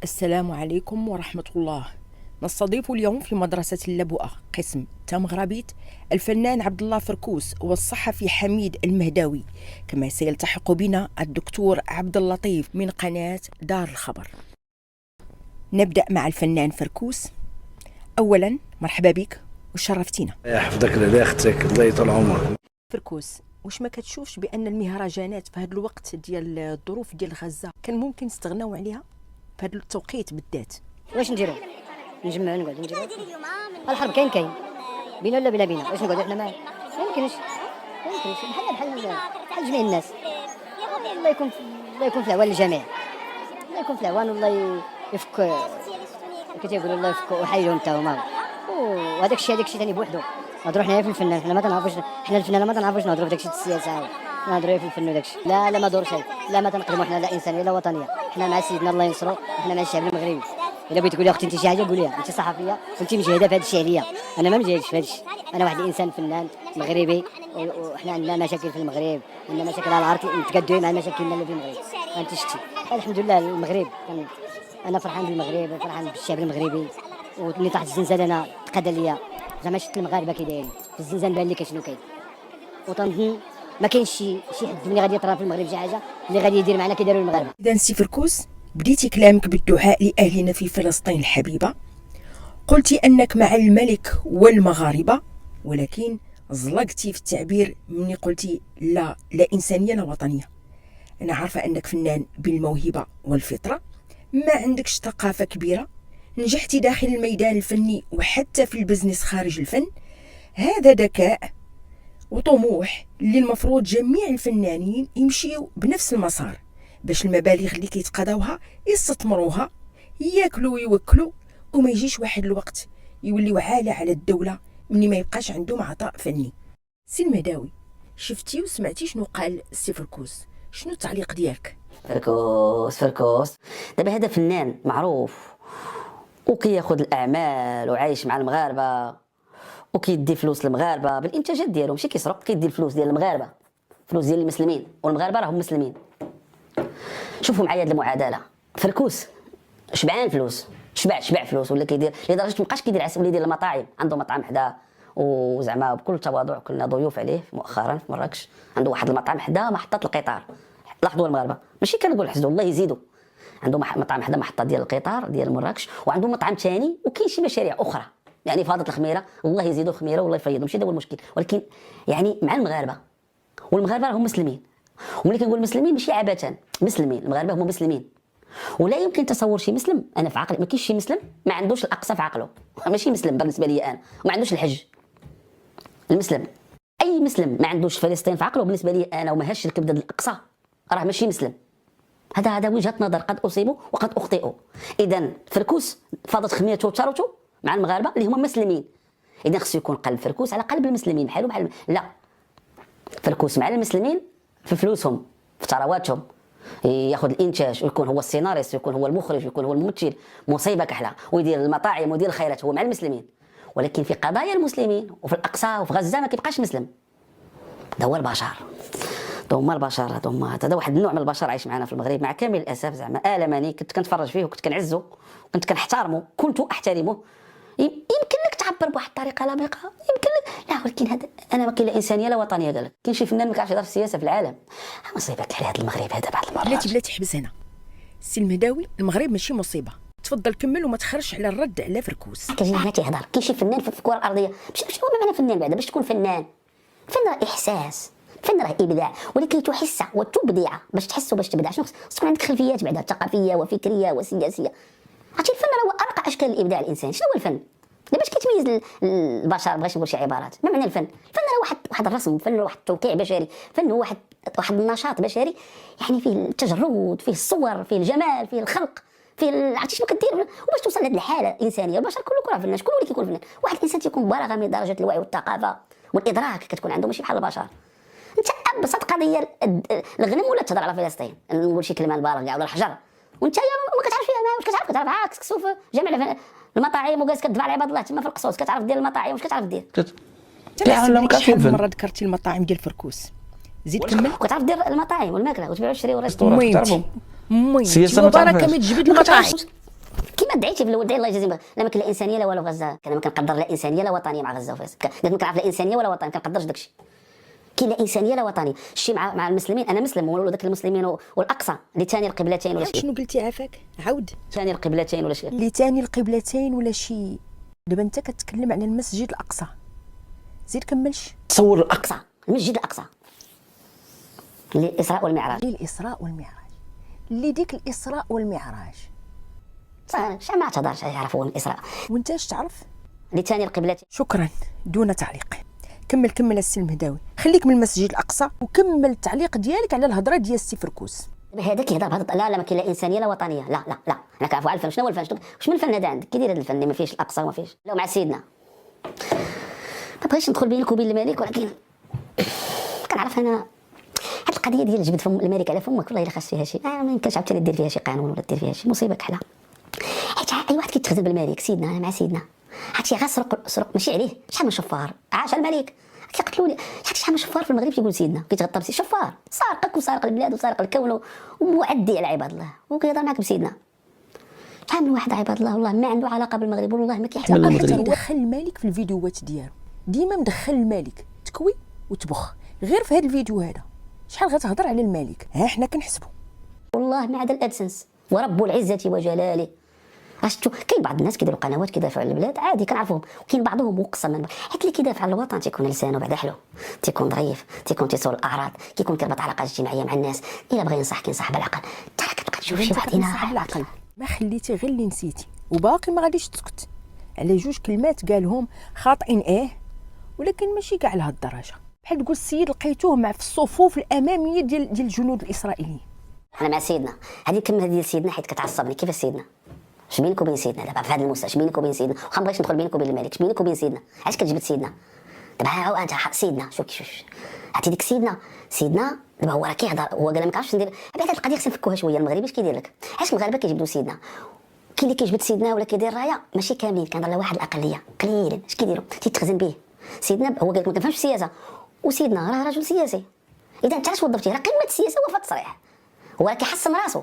السلام عليكم ورحمة الله. نستضيف اليوم في مدرسة اللبؤة قسم تمغربيت الفنان عبد الله فركوس والصحفي حميد المهداوي، كما سيلتحق بنا الدكتور عبد اللطيف من قناة دار الخبر. نبدأ مع الفنان فركوس. أولا مرحبا بك وشرفتينا. يحفظك لله اختك، الله يطول عمرك. فركوس، واش ما كتشوفش بأن المهرجانات في هذا الوقت ديال الظروف ديال غزة كان ممكن نستغناو عليها في هذا التوقيت بالذات؟ واش نديرو؟ نجمعوا نقعدوا نديرو الحرب كاين بينا ولا بلا بينا؟ واش نقعدوا حنا ما يمكنش بحال جميع الناس. الله يكون في العوان للجميع، الله يكون في العوان والله يفك كتيقولوا الله يفك وحيلهم حتى هما. وهذاك الشيء ثاني بوحدو نهضروا حنايا في الفنان. حنا ما تنعرفوش، حنا الفنانه ما تنعرفوش نهضروا في داك الشيء السياسه، نهضروا في الفن وداك الشيء. لا ما دور شيء، لا ما تنقدموا حنا لا انسانيه لا وطنيه. حنا مع سيدنا الله ينصرو، حنا مع الشعب المغربي. الا بغيتي تقولي اختي انت شي حاجه قوليها، انت صحفيه وانت مجهده في هذا الشيء عليا. انا ما مجهدش في هذا الشيء، انا واحد الانسان فنان مغربي، وحنا عندنا مشاكل في المغرب، عندنا مشاكل على الارض نتقادوا مع مشاكلنا اللي في المغرب. انت شتي الحمد لله المغرب انا فرحان بالمغرب وفرحان بالشعب المغربي. واللي طاحت الزنزانه انا تقاد ليا زعما شفت المغاربه كي دايرين في الزنزان، بان لي كاين شنو كاين. وتنظن ما كاينش شي حد اللي غادي يطرا في المغرب شي حاجه اللي غادي يدير معنا كي داروا المغاربه. اذا سي فركوس، بديتي كلامك بالدعاء لاهلنا في فلسطين الحبيبه، قلتي انك مع الملك والمغاربه، ولكن زلقتي في التعبير مني قلتي لا انسانيه لا وطنيه. انا عارفه انك فنان بالموهبه والفطره، ما عندكش ثقافه كبيره، نجحتي داخل الميدان الفني وحتى في البزنس خارج الفن. هذا ذكاء وطموح اللي المفروض جميع الفنانين يمشيوا بنفس المسار، باش المبالغ اللي كيتقاضاوها يستثمروها، ياكلوا ويوكلوا، وما يجيش واحد الوقت يوليو عالة على الدولة مني ما يبقاش عندهم عطاء فني. سي المهداوي، شفتي وسمعتي شنو قال سي فركوس؟ شنو التعليق ديالك؟ فركوس دابا هذا فنان معروف وكياخذ الاعمال وعايش مع المغاربه وكيدي فلوس للمغاربه بالانتاجات ديالهم، ماشي كيسرق، كيدي الفلوس ديال المغاربه، فلوس ديال المسلمين، والمغاربه راهم مسلمين. شوفوا معايا هاد المعادله، فركوس شبعان فلوس، شبع فلوس، ولا كيدير لدرجه مابقاش كيدير عسل، ولا يدير المطاعم. عنده مطعم حدا وزعما بكل تواضع كنا ضيوف عليه مؤخرا في مراكش، عنده واحد المطعم حدا محطه القطار. لاحظوا المغاربه، ماشي كنقول حسدوا، الله يزيدوا. عنده مطعم حدا محطه ديال القطار ديال مراكش، وعنده مطعم ثاني، وكاين شي مشاريع اخرى يعني فاضت الخميره، الله يزيدوا خميره والله يفيضوا، ماشي هذا هو المشكل. ولكن يعني مع المغاربه، والمغاربه راهم مسلمين. وملي كنقول مسلمين ماشي عبثا، مسلمين، المغاربه هما مسلمين. ولا يمكن تصور شي مسلم، انا في عقلي ما كاينش شي مسلم ما عندوش الاقصى في عقله، ماشي مسلم بالنسبه لي انا ما عندوش الحج. المسلم اي مسلم ما عندوش فلسطين في عقله بالنسبه لي انا وما هاش الكبده الاقصى راه ماشي مسلم. هذا وجهه نظر، قد اصيبوا وقد اخطئوا. اذا فركوس فاضت خميته وثروته مع المغاربه اللي هما مسلمين. اذا خصو يكون قلب فركوس على قلب المسلمين بحال لا، فركوس مع المسلمين في فلوسهم في ثرواتهم، ياخذ الانتاج ويكون هو السيناريست ويكون هو المخرج ويكون هو الممثل، مصيبه كحله، ويدير المطاعم ويدير الخيرات، هو مع المسلمين. ولكن في قضايا المسلمين وفي الاقصى وفي غزه ما كيبقاش مسلم. هذا هو البشر، هما البشر، هذا واحد النوع من البشر عايش معنا في المغرب مع كامل الاسف. زعما المني كنت كنتفرج فيه وكنت كنعزه وكنت كنحترمه، كنت احترمه. يمكن لك تعبر بواحد الطريقه لبقه، يمكن لك لا، ولكن هذا انا ما كاين لا انسانيه لا وطنيه. قال لك كاين شي فنان ما كيعرفش يهضر في السياسه في العالم. مصيبه كحل هذا المغرب هذا بعض المرات. بلاتي حبس هنا. سي المهداوي، المغرب ماشي مصيبه، تفضل كمل وما تخرجش على الرد على فركوس. كاين هنا تيهضر، كاين شي فنان في الكره الارضيه ماشي هو معنى فنان بعدا باش تكون فنان. الفن راه احساس، الفن راه ابداع، ولكن تحس وتبدع باش تحس وباش تبدع. شنو خص تكون عندك خلفيات بعدا ثقافيه وفكريه وسياسيه. عرفتي الفن راه هو ارقى اشكال الابداع الانساني. شنو هو الفن؟ باش كيتميز البشر، بغيتش نقول شي عبارات. ما معنى الفن؟ الفن راه واحد الرسم، الفن واحد التوقيع بشري، الفن هو واحد النشاط بشري، يعني فيه التجرد، فيه الصور، فيه الجمال، فيه الخلق، فيه عرفتي شنو كدير وباش توصل لهاد الحاله الانسانيه. البشر كله فنان، شكون اللي كيكون فنان؟ واحد الانسان تيكون بالغ من درجه الوعي والثقافه والادراك كتكون عنده، ماشي بحال البشر. انت ابسط قضيه الغنم ولا تهضر على فلسطين، نقول شي كلمه البالغ كاع ولا الحجر، وانت ما كتعرف فيها، واش كتعرف عاكس كسوف جمع المطاعم وجالس كتدفع لعباد الله تما في القصوص، كتعرف دير المطاعم، واش كتعرف دير؟ شحال من مرة ذكرتي المطاعم ديال فركوس، زيد كمل. كتعرف دير المطاعم والماكله وتبيع وتشري المهم السياسه بركه ما تجبد المطاعم. ما دعيتش في الاول، دعي الله يجازيهم، لا ما كاين لا انسانيه لا والو في غزه، كان ما كنقدر لا انسانيه لا وطنيه مع غزه وفاس، قالت ما كنعرف لا انسانيه ولا وطنيه، ما كنقدرش داكشي. كاين لا انسانيه لا وطنيه، الشيء مع المسلمين، انا مسلم ولو داك المسلمين والاقصى اللي ثاني القبلتين ولا شي. شنو قلتي عافاك؟ عاود. ثاني القبلتين ولا شي. اللي تاني القبلتين ولا شي. دابا انت كتكلم على المسجد الاقصى، زيد كملش. تصور الاقصى، المسجد الاقصى اللي الاسراء والمعراج، اللي الاسراء والمعراج، اللي ديك الاسراء والمعراج شحال ما تهضرش يعرفوا الاسراء. وانت اش تعرف؟ اللي ثاني القبلتين. شكرا، دون تعليق. كمل السي المهداوي، خليك من المسجد الاقصى وكمل التعليق ديالك على الهضره ديال السي فركوس. هذا كيهضر بهذا، لا ما كاين لا انسانيه لا وطنيه، لا لا لا، انا كنعرفوا على الفن. شنو هو الفن؟ واش من الفن هذا عندك؟ كي داير هذا الفن اللي ما فيهش الاقصى وما فيهش لا مع سيدنا. ما بغيتش ندخل بينك وبين الملك، ولكن كنعرف انا هاد القضيه ديال جبد فم الملك على فمك، والله الا خاص فيها شي، ما يمكنش عاوتاني دير فيها شي قانون ولا دير فيها شي مصيبه كحله. حيت اي واحد كيتخزن بالملك، سيدنا انا مع سيدنا، هادشي غير سرق ماشي عليه. شحال من شفار عاش الملك كيقتلوا لي، شحال من شفار في المغرب كيقول سيدنا، كيتغطى بسي شفار سارقك وسارق البلاد وسارق الكون ومعدي على عباد الله وكيهضر معاك بسيدنا. شحال من واحد عباد الله والله ما عنده علاقه بالمغرب، والله ما كيحترم المغرب. مدخل الملك في الفيديوهات ديالو، ديما مدخل الملك تكوي وتبخ. غير في هذا الفيديو هذا شحال غتهضر على الملك، ها حنا كنحسبوا والله ما عدا الادسنس ورب العزه وجلاله. شفتوا كاين بعض الناس كيديروا قنوات كيدافعوا على البلاد عادي كنعرفوهم، وكاين بعضهم مقسما حيت اللي كيدافع على الوطن تيكون لسانه بعدا حلو، تيكون ظريف، تيكون تيصول الاعراض، كيكون كيربط علاقات اجتماعيه مع الناس. الا بغى ينصح كينصح بالعقل. انت راه كتبقى تشوف شي واحد هنا بالعقل، ما خليتي غير اللي نسيتي وباقي ما غاديش تسكت على جوج كلمات قالهم خاطئين ولكن ماشي كاع لهاد الدرجه. بحال تقول السيد لقيتوه مع في الصفوف الاماميه ديال الجنود الاسرائيليين. انا مع سيدنا، هذه الكلمه ديال سيدنا حيت كتعصبني. كيف سيدنا؟ اش بينك وبين سيدنا دابا في هذا المستوى؟ اش بينك وبين سيدنا؟ واخا مبغيتش ندخل بينك وبين الملك، اش بينك وبين سيدنا؟ علاش كتجبد سيدنا؟ دابا ها انت سيدنا، شوف عرفتي ديك سيدنا دابا هو راه كيهضر، هو قال ما كنعرفش ندير بعد هذه القضيه خصنا نفكوها شويه. المغربي اش كيدير لك؟ علاش المغاربه كيجبدوا سيدنا؟ كاين اللي كيجبد سيدنا ولا كيدير رايه، ماشي كاملين، كنهضر على واحد الاقليه قليلين. اش كيديروا؟ تيتخزن به سيدنا. هو قال لك ما كنفهمش السياسه، وسيدنا راه رجل سياسي. اذا انت علاش وظفتيه؟ راه قمه السياسه هو في التصريح، هو راه كيحسن راسو.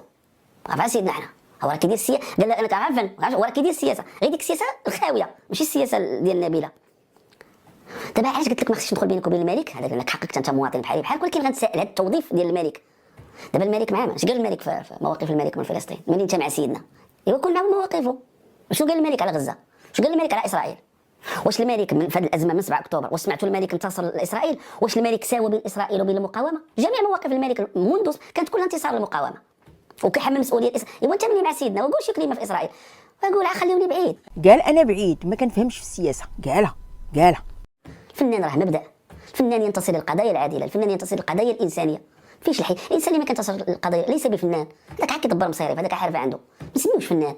عرف سيدنا حنا هو راه كيدير السياسه، قال لك انا كنعرف هو راه كيدير السياسه، غير ديك السياسه الخاويه ماشي السياسه ديال النبيله. دابا علاش قلت لك ما خصنيش ندخل بينك وبين الملك؟ هذا لانك حقك انت مواطن بحالي بحالك، ولكن غنتسائل هذا التوظيف ديال الملك. دابا الملك معاه اش قال الملك في مواقف الملك من فلسطين ملي انت مع سيدنا؟ ايوا كون معاه مواقفه. شنو قال الملك على غزه؟ شنو قال الملك على اسرائيل؟ واش الملك في هذه الازمه من 7 اكتوبر واش سمعتوا الملك انتصر لاسرائيل؟ واش الملك ساوى بين اسرائيل وبين المقاومه؟ جميع مواقف الملك منذ كانت كلها انتصار للمقاومه وكيحمل مسؤوليه ايوا انت ملي مع سيدنا وقول شي كلمه في اسرائيل وقول خليوني بعيد. قال انا بعيد ما كنفهمش في السياسه، قالها. الفنان راه مبدا، الفنان ينتصر للقضايا العادله، الفنان ينتصر للقضايا الانسانيه. فيش الحي الانسان اللي ما كينتصر للقضايا ليس بفنان، هذاك عاد كيدبر مصاريف، هذاك حرفه عنده، ما تسميوش فنان.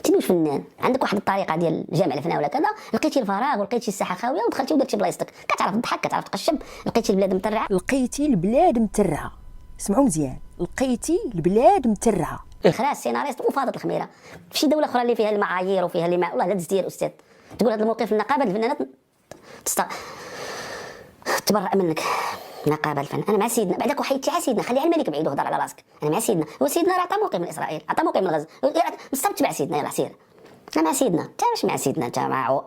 تسميوش فنان. عندك واحد الطريقه ديال جامع الفناء ولا كذا، لقيتي الفراغ ولقيتي الساحه خاويه ودخلتي ودرتي بلايصتك، كتعرف تضحك كتعرف تقشب. لقيتي البلاد مترعه، لقيتي البلاد مترعه. اسمعوا مزيان، لقيتي البلاد مترعه. خلاص سيناريست وفاضت الخميره. في شي دوله اخرى اللي فيها المعايير وفيها اللي والله لا دزتي يا الاستاذ تقول هذا الموقف النقابه الفنانات تبرأ منك. نقابه الفن انا مع سيدنا بعدك وحيدتي على سيدنا، خلي على الملك بعيد وهضر على راسك. انا مع سيدنا، هو سيدنا راه عطى موقف من اسرائيل، عطى موقف من غزه، نصبت مع سيدنا. يلاه سير انا مع سيدنا. انت ماشي مع سيدنا، انت مع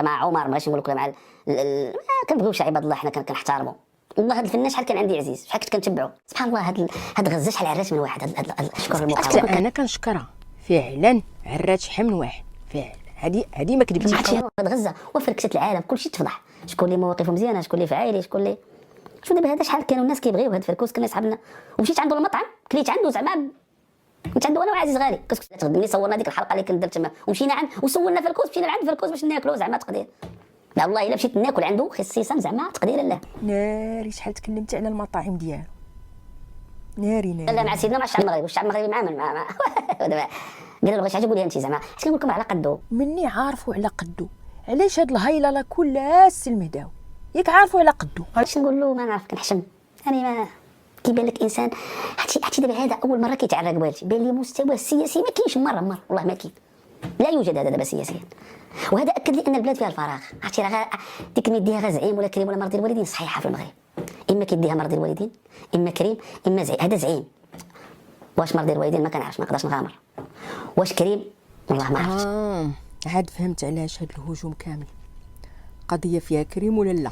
عمر. ما بغيتش نقول لك مع ما كنبغيوش عباد الله، حنا كنحترموا والله. هذا الفنان شحال كان عندي عزيز، شحال كنت كنتبعو سبحان الله. هاد غزه شحال عرات من واحد. شكر المقاومه انا كنشكرها فعلا، عرات شحال من واحد فعلا. هذه ما كذبتيش. هاد غزه وفركشت العالم كلشي تفضح. شكون اللي مواقفه مزيانه، شكون اللي فعالي، شكون اللي شو. دابا هذا شحال كانوا الناس كيبغيو هاد فركوس. كنا صحابنا ومشيت عنده المطعم كليت عنده زعما كنت عنده انا وعزيز غالي. كنت ملي صورنا ديك الحلقه اللي كنت درت تما ومشينا عند وسولنا فركوس، مشينا لعند فركوس باش ناكلو زعما تقدير. لا والله الا مشيت ناكل عنده خصيصا زعما تقدير الله. ناري شحال تكلمتي على المطاعم ديالو. ناري لا مع سيدنا مع الشعب المغربي، والشعب المغربي معامل مع دابا قال له بغيتش عجبو لي انت زعما اش كنقول لكم على قدو. مني عارفوا على قدو. علاش هاد الهيلله كلها السي المهداوي ياك عارفوا على قدو؟ اش نقول له؟ ما نعرف كنحشم يعني ما كيبان لك انسان. هاتي دابا هذا اول مره كيتعرى قبالتي، بان لي مستوى السياسي ما كاينش مره والله ما كاين، لا يوجد هذا دابا سياسيا. وهذا اكد لي ان البلاد فيها الفراغ. عرفتي راه ديك ميديها غير زعيم ولا كريم ولا مرضي الوالدين صحيحه في المغرب. اما كيديها مرضي الوالدين اما كريم اما زعيم. هذا زعيم. واش مرضي الوالدين ما كنعرفش، ما نقدرش نغامر. واش كريم والله ما عرفت. عاد فهمت علاش هاد الهجوم كامل. قضيه فيها كريم ولا لا؟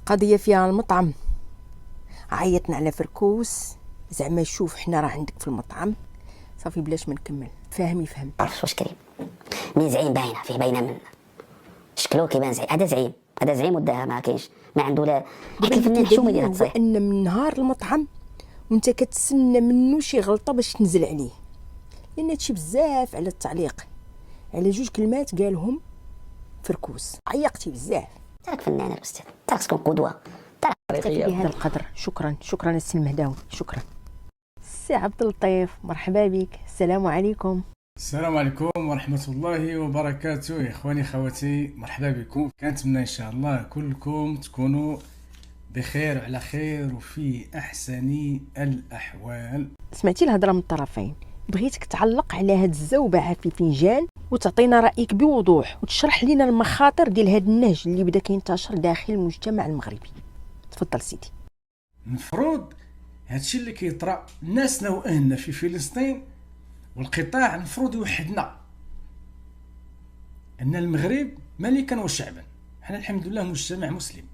قضيه فيها المطعم. عيطنا على فركوس زعما شوف حنا راه عندك في المطعم صافي بلاش ما نكمل. فاهم يفهم. عرفت واش كريم مي زعيم باينه فيه، باينه من شكلو كيبان زعيم. هذا زعيم وداها ما كاينش ما عنده لا حتى الفنان حشومه ديال هو تصيح. ان من نهار المطعم وانت كتسنى منه شي غلطه باش تنزل عليه، لان هادشي بزاف على التعليق على جوج كلمات قالهم فركوس. عيقتي بزاف. تاك فنان الاستاذ، تاك تكون قدوه، تاك بهذا القدر. شكرا السي المهداوي. شكرا السي عبد اللطيف، مرحبا بك. السلام عليكم. السلام عليكم ورحمة الله وبركاته يا إخواني خواتي، مرحبا بكم. كنتمنى إن شاء الله كلكم تكونوا بخير وعلى خير وفي أحسن الأحوال. سمعتي الهضره من الطرفين، بغيتك تعلق على هاد الزوبعه في الفنجان وتعطينا رايك بوضوح وتشرح لنا المخاطر ديال هاد النهج اللي بدا كينتشر داخل المجتمع المغربي. تفضل سيدي. المفروض هادشي اللي كيطرا ناسنا واهلنا في فلسطين والقطاع المفروض يوحدنا، ان المغرب ملكا وشعبا، حنا الحمد لله مجتمع مسلم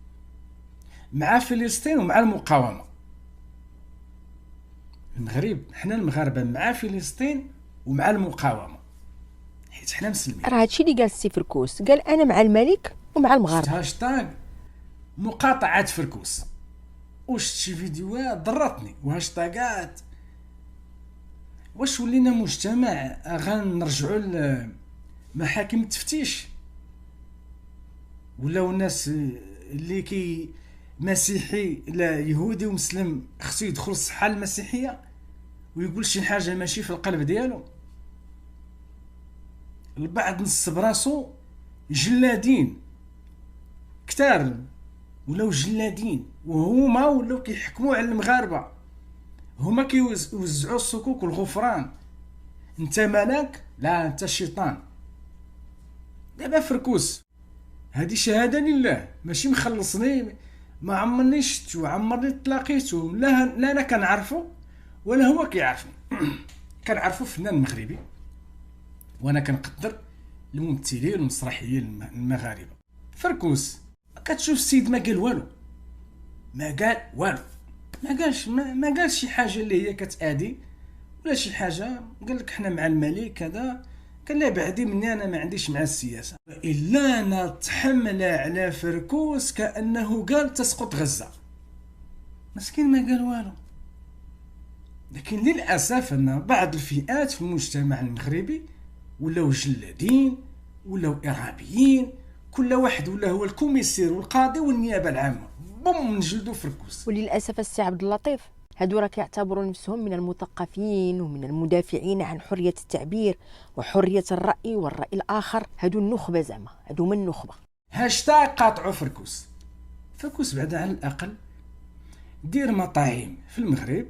مع فلسطين ومع المقاومه. المغرب حنا المغاربه مع فلسطين ومع المقاومه حيت حنا مسلمين. راه هادشي اللي قال السي فركوس، قال انا مع الملك ومع المغاربه. هاشتاغ مقاطعه فركوس وشت شي فيديوهات ضرتني وهاشتاغات. واش ولينا مجتمع غنرجعوا لمحاكم التفتيش؟ ولاو الناس اللي كي مسيحي لا يهودي ومسلم خصو يدخل الصحه المسيحيه ويقول شي حاجه ماشي في القلب ديالو؟ البعض نصب راسو جلادين كتار ولاو جلادين، وهما ولاو كيحكموا على المغاربه، هما كيوزعوا الصكوك والغفران. انت ملاك؟ لا انت شيطان. دابا فركوس هذه شهاده لله، ماشي مخلصني، ما عمرني شفتو، عمرني تلاقيتو، لا انا كنعرفو ولا هو كيعرفني. كنعرفو فنان مغربي وانا كنقدر الممثلين والمسرحيين المغاربه. فركوس كتشوف السيد ما قال والو، ما قال والو، ما قالش شي حاجه اللي هي كتادي ولا شي حاجه. قال لك حنا مع الملك كذا، قال لا بعدي مني انا ما عنديش مع السياسه. الا انا تحمل على فركوس كانه قال تسقط غزه، مسكين ما قال والو. لكن للاسف ان بعض الفئات في المجتمع المغربي ولاو جلادين ولاو ارهابيين، كل واحد ولا هو الكوميسير والقاضي والنيابه العامه بوم نجلدوا فركوس. وللاسف السي عبد اللطيف هادو راه كيعتبروا نفسهم من المثقفين ومن المدافعين عن حريه التعبير وحريه الراي والراي الاخر. هادو النخبه، زعما هادو من النخبه. هاشتاغ قاطعوا فركوس. فركوس بعدا على الاقل دير مطاعم في المغرب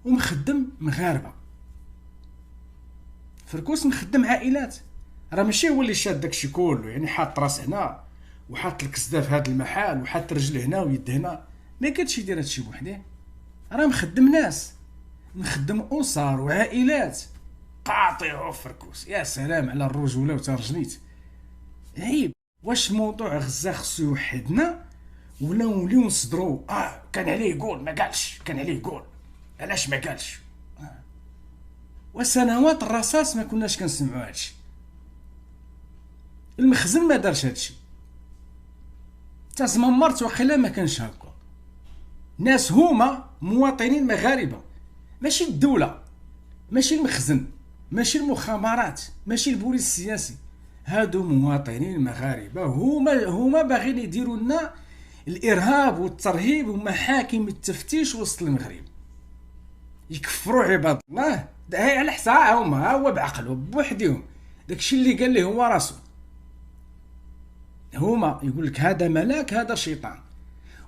ومخدم مغاربه. فركوس مخدم عائلات، راه ماشي هو اللي شاد داكشي كله، يعني حاط راس هنا وحاط الكسده في هذا المحل وحاط رجل هنا ويد هنا، ما قادش يدير هادشي بوحديه. راه مخدم ناس، مخدم اسر وعائلات. قاطعوا فركوس. يا سلام على الرجوله وترجنيت. عيب. واش موضوع غزه خصو يوحدنا ولا نوليو نصدروا كان عليه يقول ما قالش، كان عليه يقول علاش ما قالش؟ وسنوات الرصاص ما كناش كنسمعوا هادشي. المخزن ما دارش هادشي، تا زمرت وقيلا ما كانش هكا. ناس هما مواطنين مغاربه، ماشي الدوله، ماشي المخزن، ماشي المخابرات، ماشي البوليس السياسي. هادو مواطنين مغاربه، هما باغيين يديروا لنا الارهاب والترهيب ومحاكم التفتيش وسط المغرب، يكفروا عباد الله. هاي على حسابهم، هو بعقله بوحدهم. داكشي اللي قال ليه هو راسو. هما يقول لك هذا ملاك هذا شيطان،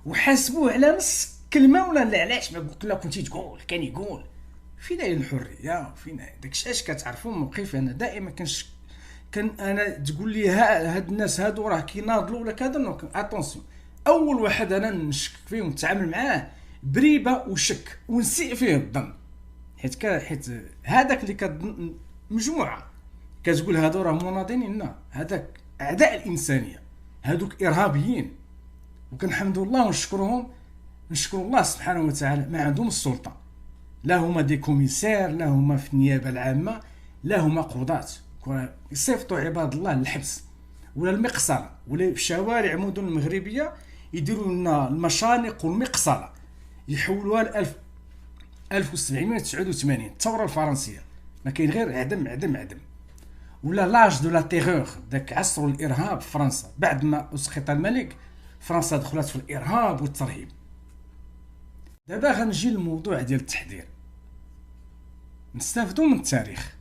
وحاسبوه على نص كلمه ولا لا. علاش ما قلت له كنتي تقول؟ كان يقول فينا الحريه وفينا داكشي. اش كتعرفوا موقف انا دائما كان انا تقول لي هاد الناس هادو راه كيناضلوا ولا كذا، اتونسيون. اول واحد انا نشك فيه ونتعامل معاه بريبه وشك ونسيء فيه الظن، حيت هذاك اللي مجموعه كتقول هادو راه مناضلين. لا، هذاك اعداء الانسانيه، هادوك ارهابيين. وكنحمدوا الله ونشكرهم، نشكر الله سبحانه وتعالى ما عندهم السلطه، لا هما دي كوميسير، لا هما في النيابه العامه، لا هما قضاة. يصيفطوا عباد الله للحبس ولا المقصله، ولا في شوارع المدن المغربيه يديروا لنا المشانق والمقصله، يحولوها ل 1789 الثوره الفرنسيه. ما كاين غير عدم عدم عدم. ولا لاج دو لا تيغور، داك عصر الارهاب في فرنسا. بعد ما اسقط الملك فرنسا دخلت في الارهاب والترهيب. دابا غنجي للموضوع ديال التحضير. نستافدوا من التاريخ،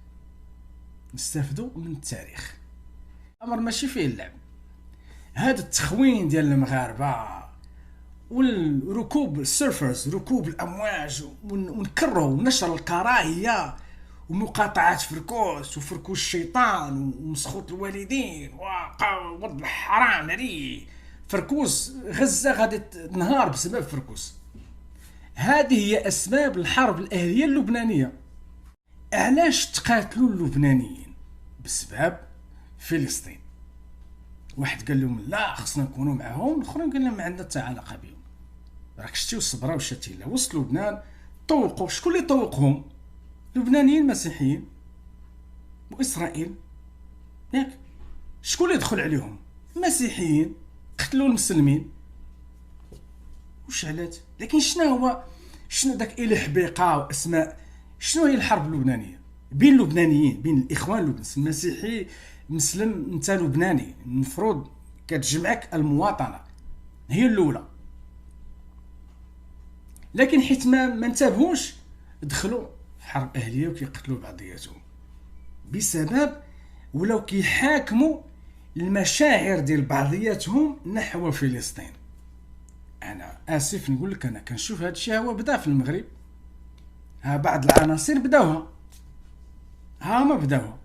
نستافدوا من التاريخ. امر ماشي فيه اللعب. هذا التخوين ديال المغاربه والركوب السيرفرز، ركوب الامواج، ونكرهوا ونشر الكراهيه ومقاطعه فركوس وفركوس الشيطان ومسخوط الوالدين وولد الحرام هذه فركوس. غزه غادي تنهار بسبب فركوس. هذه هي اسباب الحرب الاهليه اللبنانيه. علاش تقاتلوا اللبنانيين؟ بسبب فلسطين. واحد قال لهم لا خصنا نكونوا معهم، الاخرين قال لهم ما عندنا حتى علاقه بهم. راك شتي الصبره والشتيله. وصلوا لبنان طوقوا. شكون اللي طوقهم؟ لبنانيين مسيحيين واسرائيل، ياك؟ شكون اللي دخل عليهم؟ مسيحيين قتلوا المسلمين. وش علات؟ لكن شنو داك إلى حبيقه واسماء؟ شنو هي الحرب اللبنانيه بين اللبنانيين، بين الاخوان اللبنانيين؟ المسيحي مسلم، انت لبناني، المفروض كتجمعك المواطنه هي الاولى. لكن حيت ما انتبهوش دخلوا في حرب اهليه وكيقتلوا بعضياتهم بسبب ولاو كيحاكموا المشاعر ديال بعضياتهم نحو فلسطين. انا اسف نقول لك، انا كنشوف هذا الشيء هو بدا في المغرب. ها بعض العناصر بداوها، ها ما بداوها،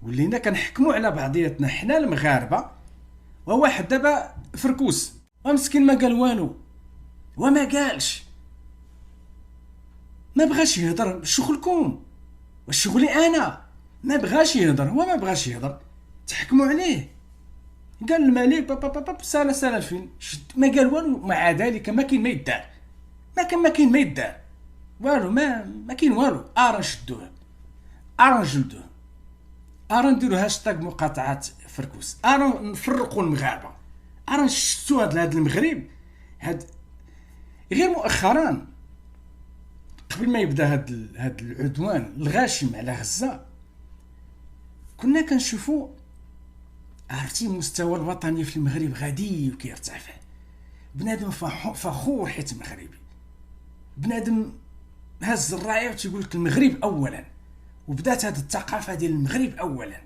ولينا كنحكموا على بعضياتنا حنا المغاربه. وواحد دابا فركوس ومسكين ما قال والو وما قالش، ما بغاش يهضر. شغلكم وشغلي انا. ما بغاش يهضر، هو ما بغاش يهضر، تحكموا عليه. قال الملك سال الفين، ما قال والو. مع ذلك ما كاين ما يدار، ما كاين ما يدار والو، ما كاين والو. نشدوه، نجلدوه، نديرو هاشتاغ مقاطعه فركوس، نفرقوا المغاربه، نشتو هذا المغرب. هاد غير مؤخرا قبل ما يبدا هاد العدوان الغاشم على غزه كنا كنشوفوا، عرفتي، المستوى الوطني في المغرب غادي وكيرتفع. بنادم فخور حيت مغربي، بنادم هز الرايه وتيقول لك المغرب اولا. وبدات هذه الثقافه ديال المغرب اولا.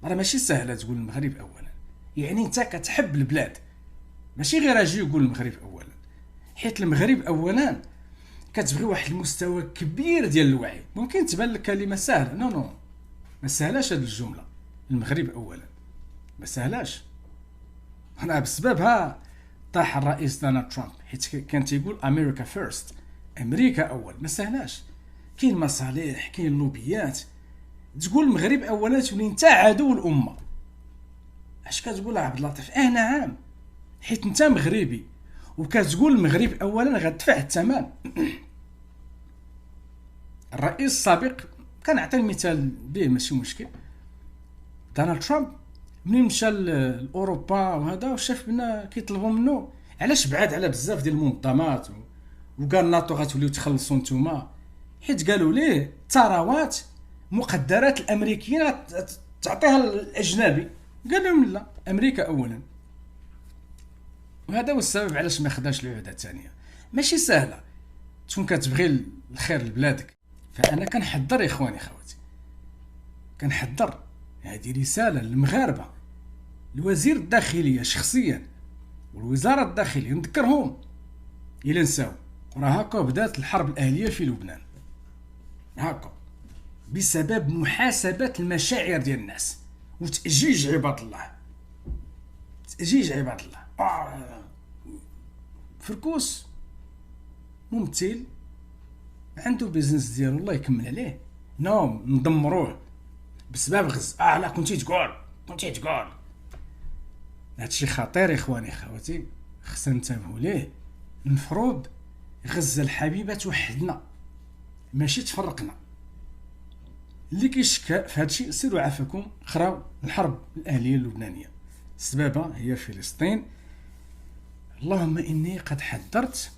راه ماشي سهله تقول المغرب اولا، يعني انت كتحب البلاد، ماشي غير اجي يقول المغرب اولا. حيت المغرب اولا كتبغي واحد المستوى كبير ديال الوعي. ممكن تبان لك كلمه سهله، نو ما سهلاش هذه الجمله. المغرب اولا ما سهلاش. انا بسببها طاح الرئيس دونالد ترامب، حيت كان تيقول امريكا فيرست، امريكا اول. ما سهلاش، كاين مصالح، كاين لوبيات. تقول المغرب اولا تولي انت عدو الامه. اش كتقول عبد اللطيف؟ نعم، حيت انت مغربي وكتقول المغرب اولا غتدفع الثمن. الرئيس السابق كان عطي المثال به ماشي مشكل، دونالد ترامب منين مشى لاوروبا وهذا وشاف بنا كيطلبوا منه، علاش بعد على بزاف ديال المنظمات وقال ناطو غتوليو تخلصوا نتوما، حيت قالوا ليه ثروات مقدرات الامريكيين تعطيها الاجنبي. قال لهم لا، امريكا اولا. وهذا هو السبب علاش ما خداش العهده الثانيه. ماشي سهله تكون كتبغي الخير لبلادك. فانا كنحضر يا اخواني خواتي، كنحضر هذه رساله للمغاربه، لوزير الداخليه شخصيا والوزاره الداخليه، نذكرهم الا نساو. راه هكا بدات الحرب الاهليه في لبنان، هكا بسبب محاسبه المشاعر ديال الناس وتأجيج عباد الله. تأجيج عباد الله. فركوس ممثل عنده بيزنس ديالو، الله يكمل عليه. ندمروه بسبب غز. لا كنتي تقول هادشي خطير يا اخواني اخواتي، خصنا ننتبهوا ليه. المفروض غزة الحبيبة توحدنا ماشي تفرقنا. اللي كيشك في هادشي سيروا عافاكم قراو الحرب الاهليه اللبنانيه، السبابه هي فلسطين. اللهم اني قد حذرت،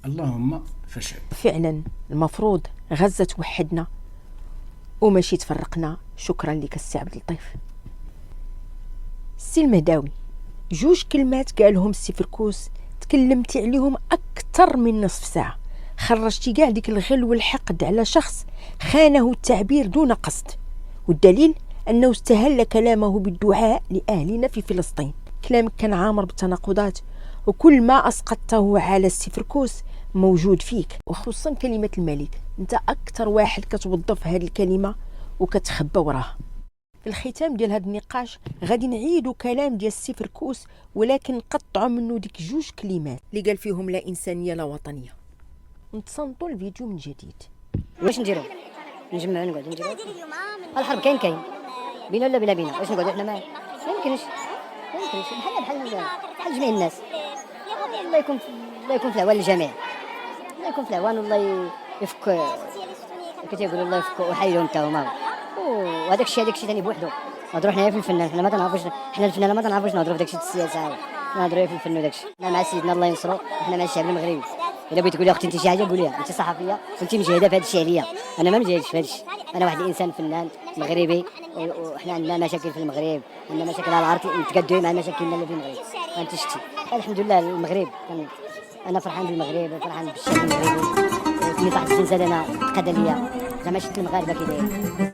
اللهم فشل. فعلا المفروض غزة توحدنا وماشي تفرقنا. شكرا لك السي عبد اللطيف. السي المهداوي، جوج كلمات قالهم السي فركوس تكلمتي عليهم اكثر من نصف ساعه، خرجتي كاع ديك الغل والحقد على شخص خانه التعبير دون قصد، والدليل انه استهل كلامه بالدعاء لاهلنا في فلسطين. كلامك كان عامر بالتناقضات، وكل ما اسقطته على السي فركوس موجود فيك، وخصوصا كلمه الملك. انت اكثر واحد كتوظف هذه الكلمه وكتخبى وراها. في الختام ديال هذا النقاش غادي نعيدوا كلام ديال السي فركوس، ولكن نقطعوا منه ديك جوج كلمات اللي قال فيهم لا انسانيه لا وطنيه، ونتصنتوا الفيديو من جديد. واش نديرو؟ نجمعوا نقعدوا نديرو الحرب كاين بينا ولا بلا واش نقعدوا حنا ما يمكنش بحال جميع الناس. الله يكون في العوان الجميع، الله يكون في العوان، والله يفك كتيقولوا الله يفك وحيدهم حتى هما. وهذاك الشيء ثاني بوحدو. نهضروا حنايا في الفنان، حنا ما تنعرفوش، حنا الفنانه ما تنعرفوش نهضروا في داك الشيء السياسه، نهضروا في الفن وداك الشيء. حنا مع سيدنا الله ينصرو، حنا مع الشعب المغربي. الا بغيتي تقولي اختي انت شي حاجه قوليها، انت صحفيه كنتي مجهده في هذا الشيء عليا، انا ما مجهدش في هذا الشيء. انا واحد الانسان فنان مغربي، وحنا عندنا مشاكل في المغرب، عندنا مشاكل على الارض، نتقادوا مع مشاكلنا اللي في المغرب. انت شتي الحمد لله المغرب، انا فرحان بالمغرب وفرحان بالشعب المغربي. في واحد الزنزانه انا تقاد ليا زعما شفت المغاربه كي دايرين.